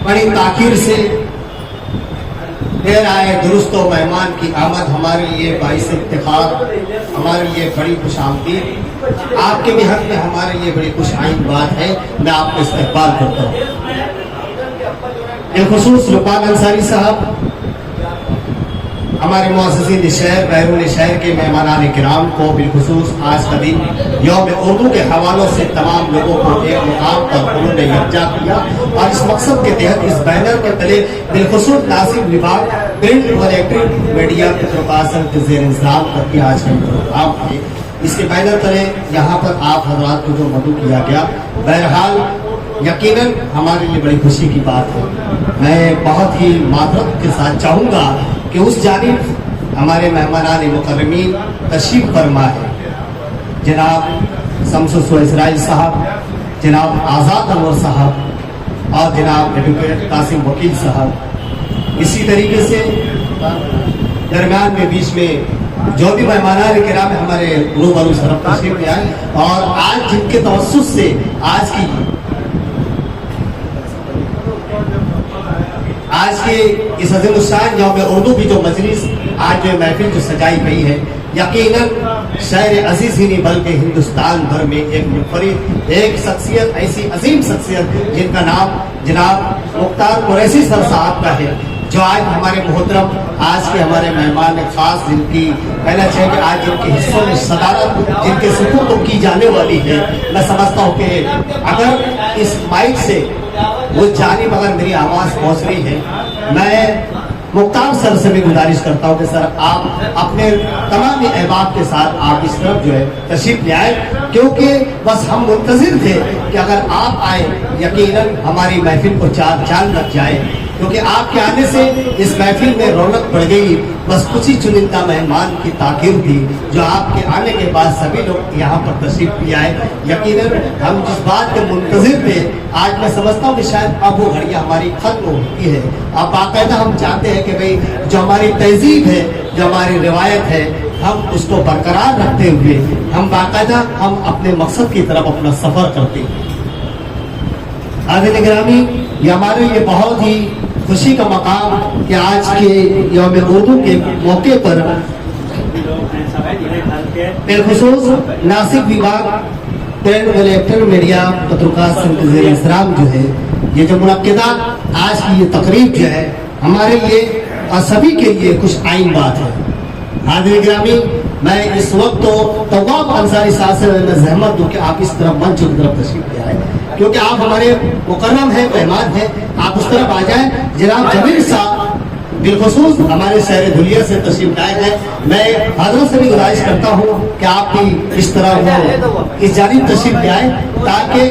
बड़ी ताखीर से देर आए दुरुस्त व मेहमान की आमद हमारे लिए बाइस इफ्तिखार, हमारे लिए बड़ी खुशामदीद, आपके भी हक में हमारे लिए बड़ी खुशाइन बात है। मैं आपका इस्तकबाल करता हूँ। बिलखुसूस लुकमान अंसारी साहब, हमारे मुअस्सिसीन शहर बैरून शहर के मेहमान किराम को बिलखुसूस आज का दिन यौम उर्दू के हवालों से तमाम लोगों को एक मुकाम पर उन्होंने यकजा किया और इस मकसद के तहत इस बैनर के तले बिलखुसूस नासिब विभाग प्रिंट व इलेक्ट्रॉनिक मीडिया के प्रोकाशन के ज़ेर इंतज़ाम करके आज का प्रोग्राम है। इसके बैनर तले यहाँ पर आप हजरात को जो मदू किया गया, बहरहाल यकीनन हमारे लिए बड़ी खुशी की बात है। मैं बहुत ही मातरत के साथ चाहूँगा कि उस जानिब हमारे मेहमान मुकर्रमीन तशरीफ फरमा है, जनाब शमसुल इसराइल साहब, जनाब आज़ाद अनवर साहब और जनाब एडवोकेट कासिम वकील साहब। इसी तरीके से दरमियान में बीच में जो भी मेहमान किराम हमारे रूबरू सरफ तशरीफ ले आए और आज जिनके तवस्सुस से आज के इस अज़ीमुश्शान यौम उर्दू की जो मजलिस आज जो महफिल जो सजाई गई है, यकीनन शहर अजीज ही नहीं बल्कि हिंदुस्तान भर में एक मुनफरिद एक शख्सियत, ऐसी अजीम शख्सियत जिनका नाम जनाब मुख्तार कुरैशी सर साहब का है, जो आज हमारे मोहतरम आज के हमारे मेहमान खास जिनकी कहना चाहिए कि आज जिनके हिस्सों में सदारत जिनके सुपुर्द की जाने वाली है। मैं समझता हूँ कि अगर इस माइक से वो जानिब अगर मेरी आवाज़ पहुँच रही है, मैं मुख्तार सर से भी गुजारिश करता हूँ कि सर आप अपने तमाम अहबाब के साथ आप इस तरफ जो है तशरीफ ले आए, क्योंकि बस हम मुंतज़िर थे कि अगर आप आए यकीनन हमारी महफिल को चार चांद लग जाए, क्योंकि आपके आने से इस महफिल में रौनक बढ़ गई। बस कुछ ही चुनिंदा मेहमान की ताक़ीर थी, जो आपके आने के बाद सभी लोग यहाँ पर तशरीफ ले आए। यकीनन हम जिस बात के मुंतज़िर थे, आज मैं समझता हूँ कि शायद अब वो घड़ियाँ हमारी खत्म हो चुकी है। अब बाकायदा हम चाहते हैं कि भाई जो हमारी तहजीब है, जो हमारी रिवायत है, हम उसको बरकरार रखते हुए हम बाकायदा हम अपने मकसद की तरफ अपना सफ़र करते हैं। आज़ाद गिरामी, ये हमारे लिए बहुत ही खुशी का मकाम कि आज के यौम उर्दू के मौके पर बिलखुसूस नासिब विभाग प्रिंट व इलेक्ट्रॉनिक मीडिया पत्रकार संघ के ज़ेर इंतज़ाम जो है ये जो मुनक्किदा आज की ये तकरीब जो है हमारे लिए और सभी के लिए खुश आइन बात है। आज़ाद गिरामी, मैं इस वक्त तो तवाब अंसारी साहब से मैं ज़हमत दूँ कि आप इस तरफ मंच की तरफ तशरीफ ले आए, क्योंकि आप हमारे मुकर्रम हैं, मेहमान हैं, आप उस तरफ आ जाएं। जनाब जमील साहब बिलखुसूस हमारे शहर धुलिया से तशरीफ लाए हैं। मैं हजरत से भी गुजारिश करता हूँ कि आप भी इस तरह वो इस जानिब तशरीफ ले आए, ताकि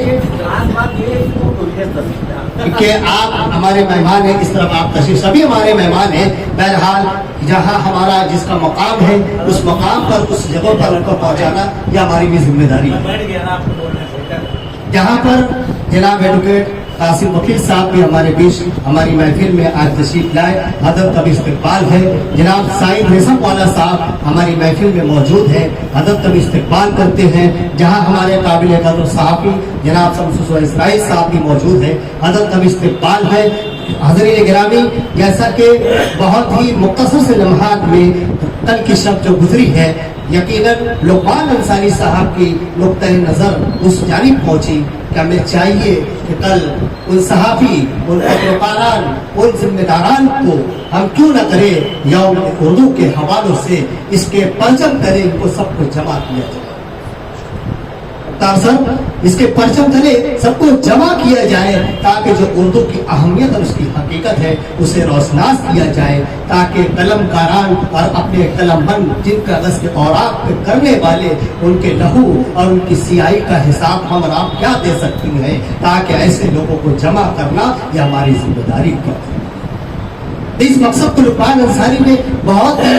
कि आप हमारे मेहमान हैं, इस तरफ आप तशरीफ, सभी हमारे मेहमान हैं। बहरहाल जहाँ हमारा जिसका मकाम है उस मकाम पर उस जगह पर उनको पहुँचाना यह हमारी भी जिम्मेदारी है। जहाँ पर जनाब एडवोकेट कासिम वकील साहब भी हमारे बीच हमारी महफिल में आज तशरीफ लाए, अदब का भी इस्तकबाल है। जनाब साइद रेशम वाला साहब हमारी महफिल में मौजूद है, अदब का भी इस्तकबाल करते हैं। जहाँ हमारे काबिल कदर साहबी जनाब शमसुल इसराइल साहब भी मौजूद है, अदब का भी इस्तकबाल है। हज़रीन गिरामी, जैसा कि बहुत ही मुख्तसर से लम्हात में कल की शब जो गुजरी है, यकीनन लुकमान अंसारी साहब की नुक्ता नज़र उस जानिब पहुँची कि हमें चाहिए कि कल उन सहाफ़ी, उन पत्रकारान, उन जिम्मेदारान को हम क्यों न करें यौम उर्दू के हवालों से इसके परचम करें, इनको सबको जमा किया जाए। सर इसके परचम तले सबको जमा किया जाए, ताकि जो उर्दू की अहमियत और उसकी हकीकत है उसे रोशनास किया जाए, ताकि कलमकारान और अपने कलमबंद जिन कागज़ के औराक पे करने वाले उनके लहू और उनकी सियाही का हिसाब हम और आप क्या दे सकती हैं, ताकि ऐसे लोगों को जमा करना यह हमारी जिम्मेदारी है। इस मकसद को लुकमान अंसारी ने बहुत ही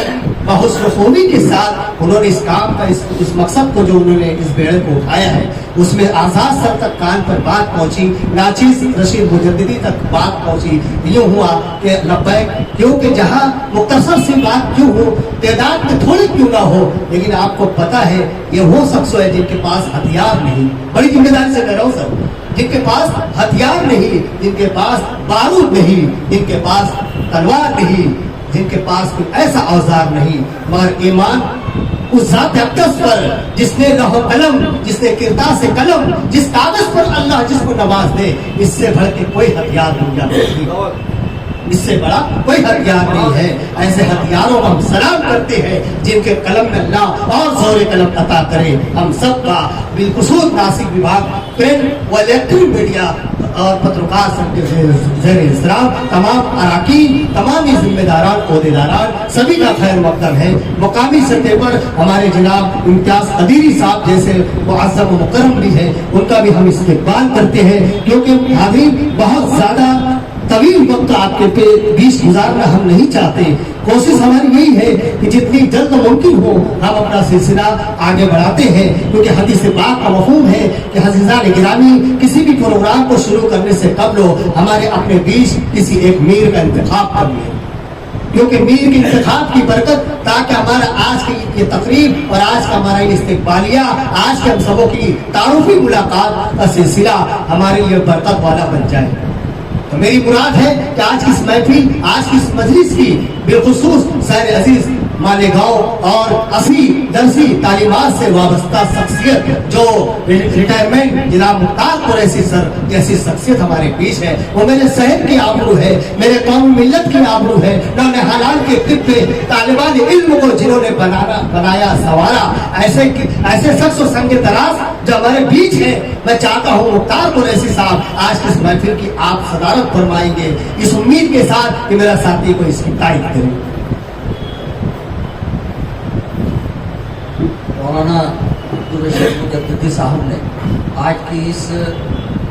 बहुत खूबी के साथ उन्होंने इस काम का इस मकसद को जो उन्होंने इस बेड़े को उठाया है उसमें आजाद सर तक कान पर बात पहुंची, नाचीज रशीद मुजद्दिदी तक बात पहुंची। यूं हुआ कि लब्बैक, क्योंकि जहां मुख्तसर सी बात क्यों हो, तादाद में थोड़ी क्यों ना हो, लेकिन आपको पता है ये वो शख्स है जिनके पास हथियार नहीं, बड़ी जिम्मेदारी से कह रहा हूं सर, जिनके पास हथियार नहीं, जिनके पास बारूद नहीं, जिनके पास तलवार नहीं, जिनके पास कोई ऐसा औजार नहीं, मगर ईमान उस ज़ात अक़दस पर जिसने लौह कलम, जिसने किरदार से कलम, जिस कागज पर अल्लाह जिसको नवाज दे, इससे बढ़ के कोई हथियार दुनिया में नहीं, इससे बड़ा कोई हथियार नहीं है। ऐसे हथियारों को हम सलाम करते हैं जिनके कलम में अल्लाह और जोर कलम अता करे। हम सब का बिलखुसूस नासिक विभाग, प्रिंट व इलेक्ट्रॉनिक मीडिया और पत्रकार सब के ज़ेर इंतज़ाम तमाम अराकीन, तमाम जिम्मेदारान, ओहदेदारान, सभी का खैर मकदम है। मुकामी सतह पर हमारे जनाब इम्तियाज कदीरी साहब जैसे मुअज़्ज़म व मुकर्रम भी है, उनका भी हम इस्तेक़बाल करते हैं, क्योंकि हाज़रीन बहुत ज़्यादा तवील वक्त आपके बीच गुजारना हम नहीं चाहते। कोशिश हमारी यही है कि जितनी जल्द मुमकिन हो हम अपना सिलसिला आगे बढ़ाते हैं, क्योंकि हदीस पाक का मफ़हूम है कि हज़ीज़ान गिरामी किसी भी प्रोग्राम को शुरू करने से कबल हमारे अपने बीच किसी एक मीर का इंतखाब कर लें, क्योंकि मीर के इंतखाब की बरकत, ताकि हमारा आज की ये तकरीब और आज का हमारा ये इस्तिक़बालिया, आज के हम सबों की तारुफी मुलाकात का सिलसिला हमारे लिए बरकत वाला बन जाए। तो मेरी मुराद है कि आज की इस महफिल, आज की इस मजलिस की बिलखुसूस सैर अजीज मालेगांव और असी दरसी तालीमात से वाबस्ता शख्सियत जो रिटायरमेंट जनाब मुख्तार कुरैशी सर जैसी शख्सियत हमारे बीच है, वो मेरे शहर की आबरू है, मेरे कौम मिल्लत की आबरू है। उन्होंने हलाल के तिब्बे तालिबान इल्म को जिन्होंने बनाया संवारा, ऐसे शख्स और संग दराज जो हमारे बीच है, मैं चाहता हूँ मुख्तार कुरैशी साहब आज की इस महफिल की आप सदारत फरमाएंगे, इस उम्मीद के साथ कि मेरा साथी को इसकी तारीफ करें। मौलाना रशीद मुजद्दिदी साहब ने आज की इस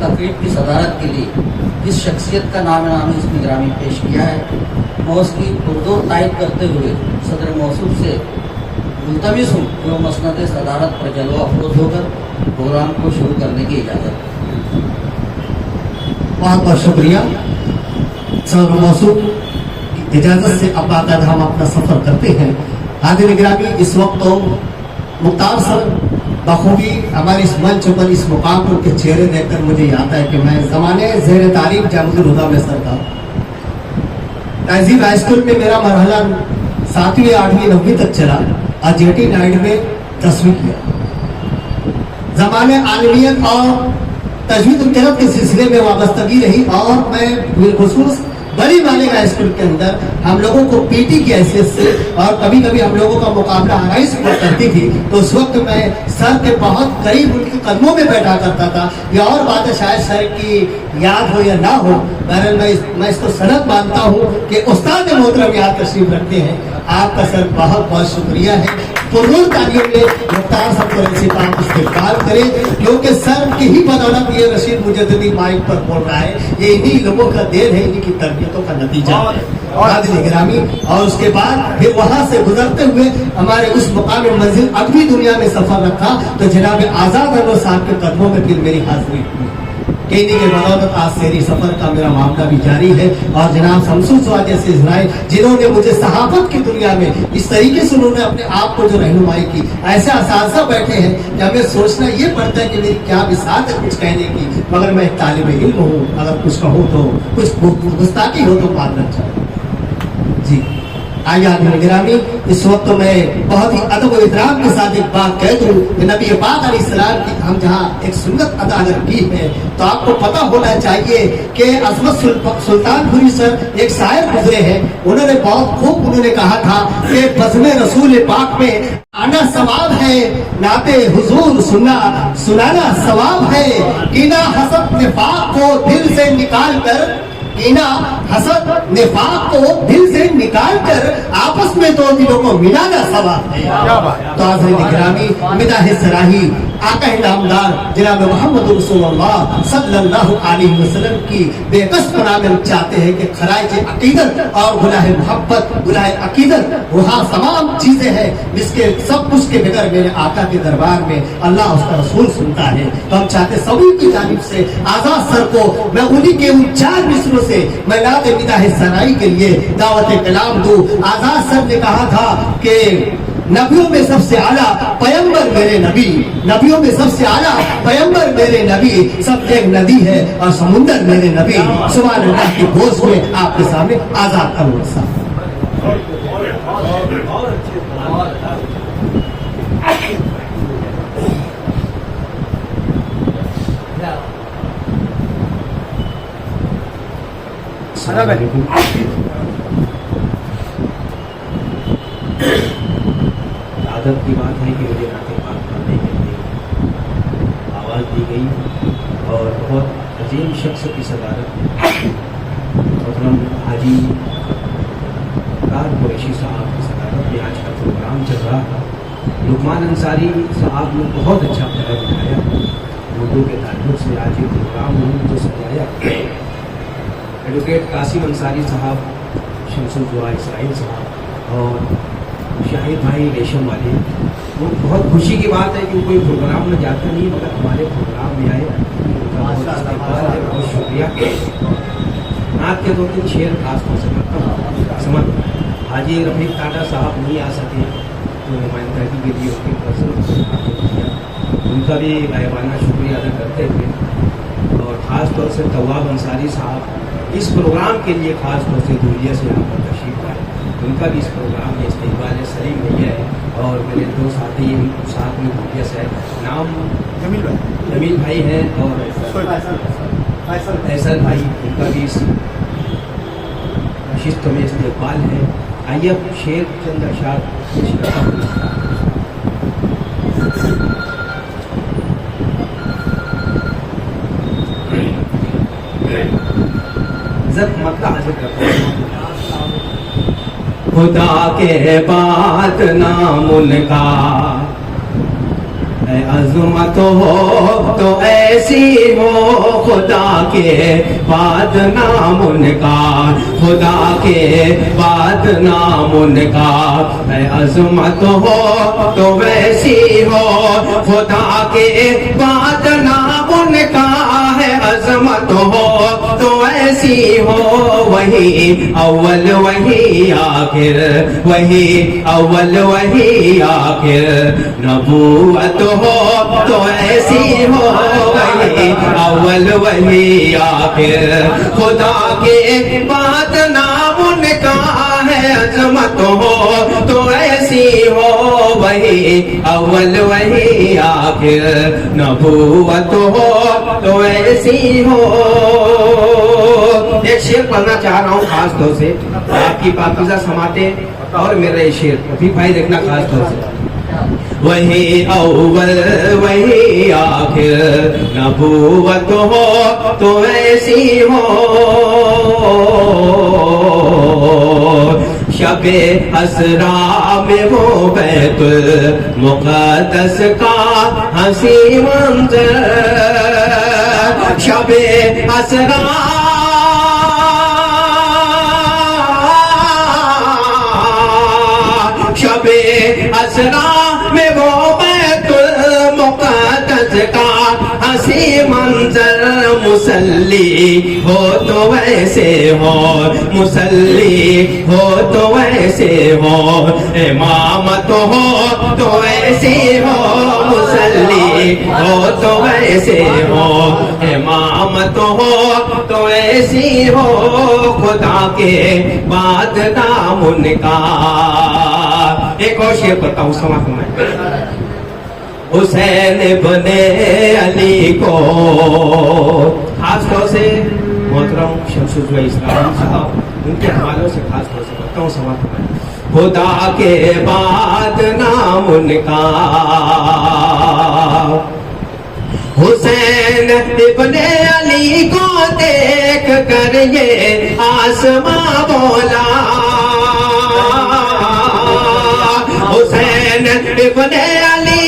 तकरीब की सदारत के लिए जिस शख्सियत का नाम इसमें ग्रामी पेश किया है, मैं उसकी पुरजोर तारीफ करते हुए सदर मौसूफ से मुल्तमिस हूँ कि वो मसनद सदारत पर जलवा अफरोज होकर प्रोग्राम को शुरू करने की इजाज़त। बहुत बहुत शुक्रिया सदर मौसूफ, इजाज़त से अब बाकायदा हम अपना सफ़र करते हैं। हाज़िर गिरामी, इस वक्त तो मुख्तार सर बखूबी हमारे इस मंच पर, इस मुकाम पर उनके चेहरे देखकर मुझे याद है कि मैं ज़माने ज़ेर तारीफ जामुल हुदा में सर था। तहजीब हाई स्कूल में मेरा मरहला 7वीं 8वीं 9वीं तक चला और जेटी नाइट में 10वीं किया। ज़माने आलमियत और तजवीद उल के सिलसिले में वाबस्तगी रही और मैं बिलखुसूस बड़ी मालिक हाई स्कूल के अंदर हम लोगों को पीटी की हैसियत से और कभी कभी हम लोगों का मुकाबला आरआई से करती थी, तो उस वक्त मैं सर के बहुत करीब उनके कदमों में बैठा करता था। या और बात है, शायद सर की याद हो या ना हो, बहरहाल मैं इसको सनद मानता हूँ कि उस्ताद मोहतरम यहाँ तशरीफ रखते हैं। आपका सर बहुत बहुत शुक्रिया है। पुरजोर तालियों में मुख्तार साहब को ऐसी बात इस्तेमाल करें, क्योंकि सर की ही बदौलत ये रशीद मुजद्दिदी माइक पर बोल रहा है। ये इन्हीं लोगों का देन है, इन्हीं की तरबियतों का नतीजा है। हाज़िर गिरामी, और उसके बाद फिर वहाँ से गुजरते हुए हमारे उस मुकाम मंजिल अगली दुनिया में सफर रखा, तो जनाब आज़ाद अनवर साहब के कदमों में फिर मेरी हाजिरी हुई। कहने के बदौलत आज सेरी सफर का मेरा मामला भी जारी है। और जनाब शमसुल सुआ जैसे इज़राइल जिन्होंने मुझे सहाफत की दुनिया में इस तरीके से उन्होंने अपने आप को जो रहनुमाई की, ऐसे असातिज़ा बैठे हैं कि हमें सोचना ये पड़ता है कि मेरी क्या बिसात है कुछ कहने की, मगर मैं एक तालिब इल्म हूँ, अगर कुछ कहूँ तो कुछ गुस्ताखी हो तो मानना चाहिए। जी आइए हाज़िर गिरामी, इस वक्त तो मैं बहुत ही अदब व इहतराम के साथ एक बात कह दूं कि नबी पाक अलैहिस्सलाम की हम जहाँ एक सुन्नत अदा अगर की है, तो आपको पता होना चाहिए कि अज़मत सुल्तानपुरी सर एक शायर गुजरे हैं, उन्होंने बहुत खूब उन्होंने कहा था कि बज़्म रसूल पाक में आना सवाब है, नाते हुजूर सुनाना सवाब है, कीना हसद निफाक को दिल से निकाल कर, कीना हसद निफाक को दिल से निकाल कर आपस में दो दिलों को मिलाना सवाब है। तो हाज़िरीन गिरामी, मिदाह सराही आका नामदार जनाब मोहम्मद रसूलुल्लाह सल्लल्लाहु अलैहि वसल्लम की बेकस बना में चाहते हैं कि खराज अकीदत और गुनाह मोहब्बत गुनाह अकीदत वहाँ तमाम चीजें हैं जिसके सब कुछ के बगैर मेरे आका के दरबार में अल्लाह उसका रसूल सुनता है। तो हम चाहते सभी की जानिब से आजाद सर को मैं उन्हीं के उन 4 मिसरों से मैं नात विदाह सराई के लिए दावत कलाम दूं। आजाद सर ने कहा था कि नबियों में सबसे आला पैगंबर मेरे नबी, नबियों में सबसे आला पैगंबर मेरे नबी, सब एक नदी है और समुंदर मेरे नबी। सुभान अल्लाह की घोष में आपके सामने आजाद अनवर साहब। आदत की बात है कि मुझे नाते पाक पढ़ने के लिए आवाज़ दी गई और बहुत अजीम शख्स की सदारत मोहतरम हाजी कुरैशी साहब की सदारत में आज का प्रोग्राम चल रहा था। लुकमान अंसारी साहब ने बहुत अच्छा प्यार दिखाया। उर्दू के ताल्लुक से आज ये प्रोग्राम उन्होंने जो सजाया, एडवोकेट कासिम अंसारी साहब, शमसुल दुआ इसराइल साहब और शाहिद भाई रेशम वाले, वो बहुत खुशी की बात है कि कोई प्रोग्राम में जाता नहीं मगर हमारे प्रोग्राम में आए, उनका बहुत शुक्रिया। नात के 2-3 शेर खास तौर से करता हूँ। समझ हाजी रफीक टाटा साहब नहीं आ सके तो नुमाइंदगी के लिए उनके पर्सन उनका भी गायबाना शुक्रिया अदा करते थे। और ख़ास तौर से तवाब अंसारी साहब इस प्रोग्राम के लिए ख़ास तौर से दूरिया से यहाँ पर तशरीफ लाए, उनका भी इस प्रोग्राम में इस्तेमाल सलीम भैया है और मेरे 2 साथी साथ में दूरिया से नाम जमील भाई हैं और फैसल भाई, उनका भी इस नशिस्त में इस्तेमाल है। आइए अब शेर चंद अशार मक्का हासिल करता हूँ। खुदा के बाद नाम उनका अज़मत हो तो ऐसी हो, खुदा के बाद नाम उनका, खुदा के बाद नाम उनका अज़मत हो तो वैसी हो, खुदा के बाद नाम उनका है अज़मत हो तो ऐसी हो। वही अव्वल वही आखिर, वही अव्वल वही आखिर, नबूवत हो तो ऐसी हो, वही अव्वल वही आखिर, खुदा के बाद नाम उनका है अज़मत हो तो ऐसी हो। वही अव्वल वही आखिर, नबूवत हो तो ऐसी हो। एक शेर पढ़ना चाह रहा हूँ खास तौर से आपकी पाकीज़ा समाते और मेरा ये शेर रफीक भाई देखना खास तौर से। वही अव्वल वही आखिर, नबूवत हो तो ऐसी हो। शबे असरा में वो बैतुल मुक़द्दस का हंसी मंज़र, शबे असरा शबे असरा में वो बैतुल मुक़द्दस का हंसी मंजर, मुसल्ली हो तो वैसे हो, मुसल्ली हो तो वैसे हो, इमामत हो तो ऐसी हो, मुसल्ली हो तो वैसे हो, इमामत हो तो ऐसी हो। खुदा के बाद नाम उनका। एक और शेर बताऊं समाप्त में। हुसैन इब्ने अली को खास तौर से मोहतरम शमसुल इस्लाम साहब उनके हवालों से खास तौर से बताऊं समाप्त में। खुदा के बाद नाम उनका हुसैन इब्ने अली को देख कर ये आसमां बोला, हुसैन इब्ने अली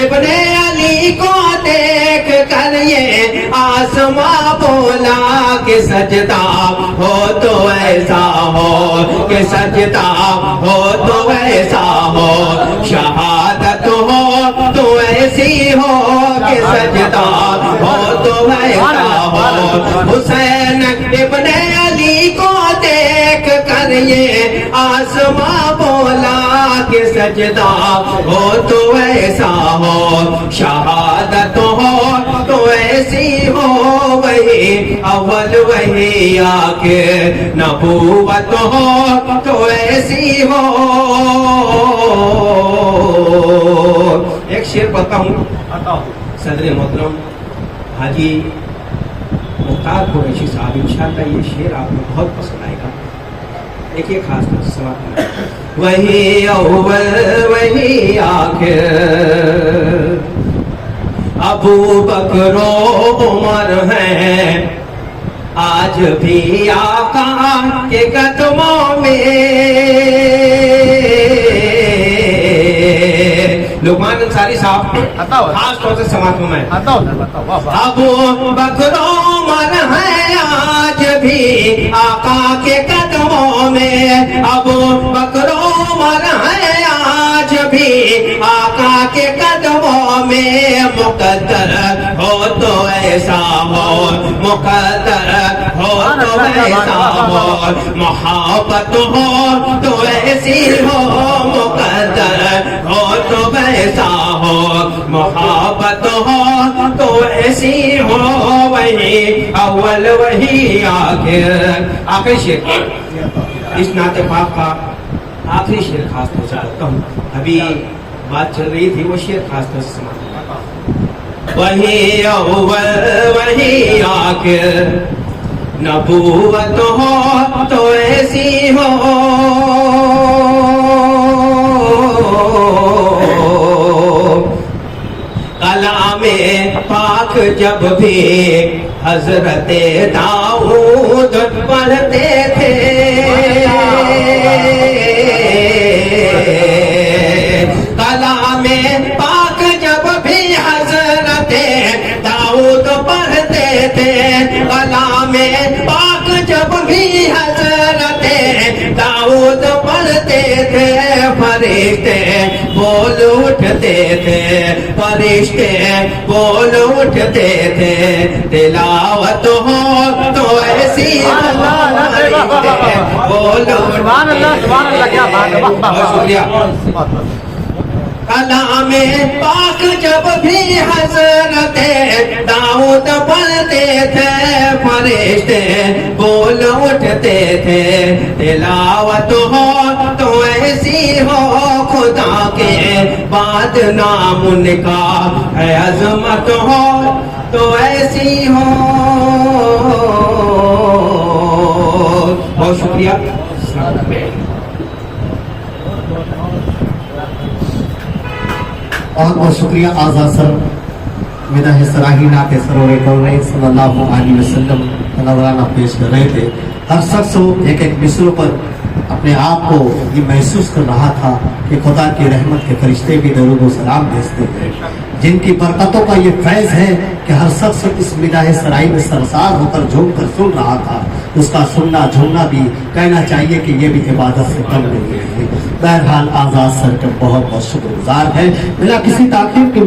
ابن علی کو دیکھ کر یہ آسماں بولا کہ سجدہ ہو تو ایسا ہو، کہ سجدہ ہو تو ایسا ہو، شہادت ہو تو ایسی ہو کہ سجدہ ہو تو ایسا ہو۔ حسین ابن علی کو دیکھ کر یہ آسماں بولا کہ سجدہ ہو تو ایسا ہو، شہادت ہو تو ایسی ہو، وہی اول وہی آخر، نبوت ہو تو ایسی ہو۔ ایک شعر پڑھتا ہوں، صدر محترم حاجی مختار قریشی صاحب، انشاءاللہ یہ شعر آپ کو بہت پسند آئے گا۔ ایک یہ خاص طور سے سماعت کرنا، وہی اول وہی آخر، ابو بکر و عمر ہیں آج بھی آقا کے قدموں میں۔ لقمان انصاری صاحب خاص طور سے سماعت میں، ابو بکر و عمر ہیں آج بھی آقا کے قدموں میں، ابو بکر و عمر ہیں آج بھی آقا کے قدموں میں، مقدر ہو تو ایسا ہو، مقدر ہو تو ایسا ہو، محبت ہو تو ایسی ہو، مقدر ہو تو ایسا ہو، محبت ہو تو ایسی ہو، وہی اول وہی آخر۔ آخری شعر اس نعت پاک کا آخری شعر خاص طور سے کرتا ہوں، ابھی بات چل رہی تھی وہ شعر خاص طور سے سماعت کرتا ہوں۔ وہی اول وہی آخر، نبوت ہو تو ایسی ہو، کلام پاک جب بھی حضرت داؤد پڑھتے تھے، کلام پاک جب بھی حضرت داؤد پڑھتے تھے، کلام پاک جب بھی حضرت داؤد پڑھتے تھے، فرشتے بول اٹھتے تھے، فرشتے بول اٹھتے تھے، تلاوت ہو تو ایسی بول کلام پاک جب بھی حضرت داؤد پڑھتے تھے، فرشتے بول اٹھتے تھے، تلاوت ہو تو ایسی ہو، خدا کے بعد نام ان کا ہے، عظمت ہو تو ایسی ہو۔ بہت شکریہ۔ بہت بہت شکریہ آزاد سر، مدح سراہی نعت سرور کون صلی اللہ علیہ وسلم نذرانہ پیش کر رہے تھے۔ ہر شخص ایک ایک مصروں پر اپنے آپ کو یہ محسوس کر رہا تھا کہ خدا کی رحمت کے فرشتے بھی درود و سلام بھیجتے تھے، جن کی برکتوں کا یہ فیض ہے کہ ہر شخص اس مدح سرائی میں سرسار ہو کر جھوم کر سن رہا تھا۔ اس کا سننا جھومنا بھی کہنا چاہیے کہ یہ بھی عبادت سے کم نہیں ہے۔ بہرحال آزاد سر کا بہت بہت شکر گزار ہے، بلا کسی تاخیر کے